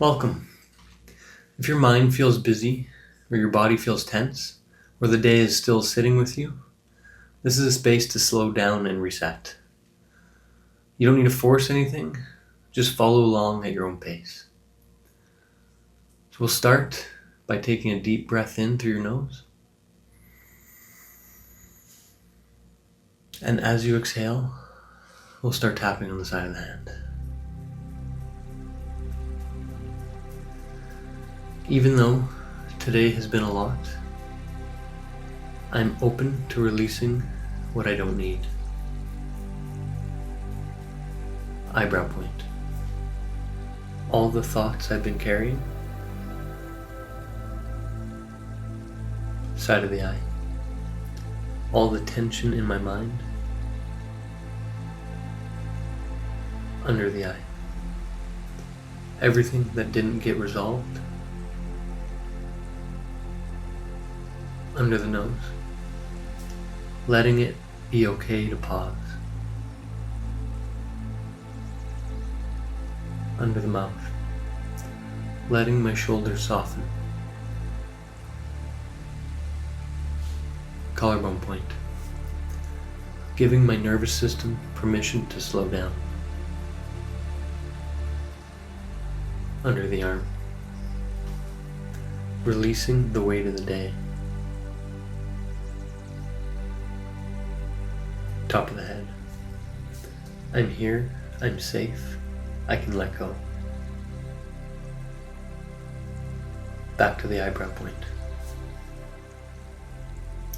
Welcome. If your mind feels busy, or your body feels tense, or the day is still sitting with you, this is a space to slow down and reset. You don't need to force anything, just follow along at your own pace. So we'll start by taking a deep breath in through your nose. And as you exhale, we'll start tapping on the side of the hand. Even though today has been a lot, I'm open to releasing what I don't need. Eyebrow point. All the thoughts I've been carrying. Side of the eye. All the tension in my mind. Under the eye. Everything that didn't get resolved. Under the nose. Letting it be okay to pause. Under the mouth. Letting my shoulders soften. Collarbone point. Giving my nervous system permission to slow down. Under the arm. Releasing the weight of the day. Top of the head. I'm here, I'm safe, I can let go. Back to the eyebrow point.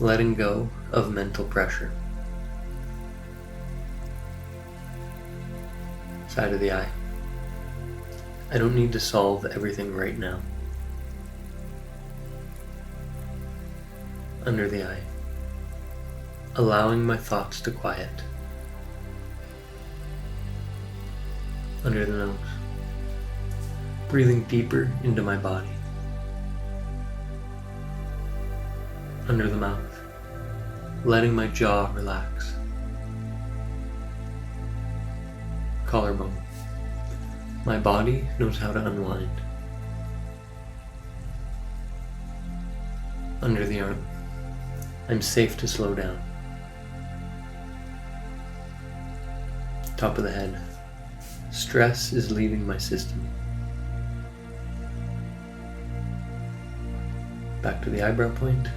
Letting go of mental pressure. Side of the eye. I don't need to solve everything right now. Under the eye. Allowing my thoughts to quiet. Under the nose. Breathing deeper into my body. Under the mouth. Letting my jaw relax. Collarbone. My body knows how to unwind. Under the arm. I'm safe to slow down. Top of the head. Stress is leaving my system. Back to the eyebrow point.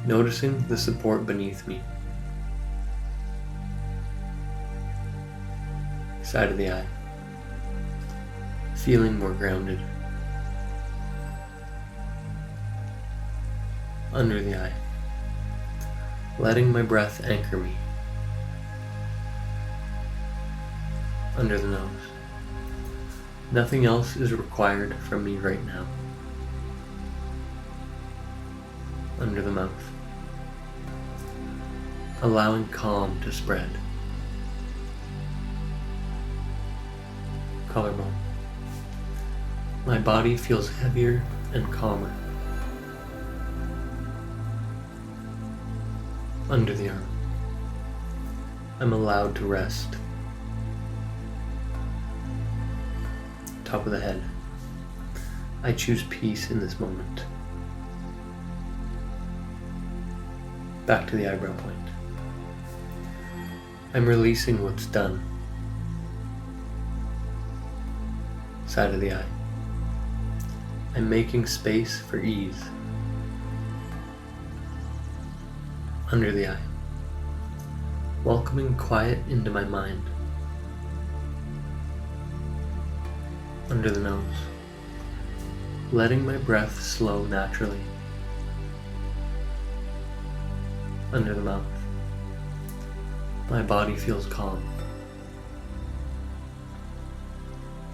Noticing the support beneath me. Side of the eye. Feeling more grounded. Under the eye. Letting my breath anchor me. Under the nose. Nothing else is required from me right now. Under the mouth. Allowing calm to spread. Collarbone. My body feels heavier and calmer. Under the arm. I'm allowed to rest. Top of the head. I choose peace in this moment. Back to the eyebrow point. I'm releasing what's done. Side of the eye. I'm making space for ease. Under the eye. Welcoming quiet into my mind. Under the nose. Letting my breath slow naturally. Under the mouth. My body feels calm.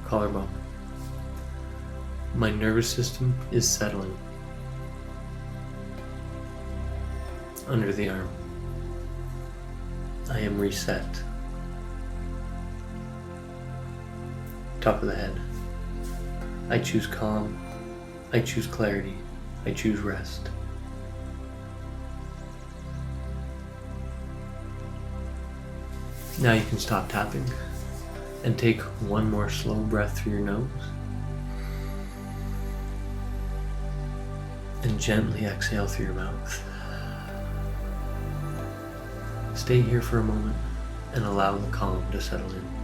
Collarbone. My nervous system is settling. Under the arm. I am reset. Top of the head. I choose calm. I choose clarity. I choose rest. Now you can stop tapping and take one more slow breath through your nose And gently exhale through your mouth. Stay here for a moment and allow the calm to settle in.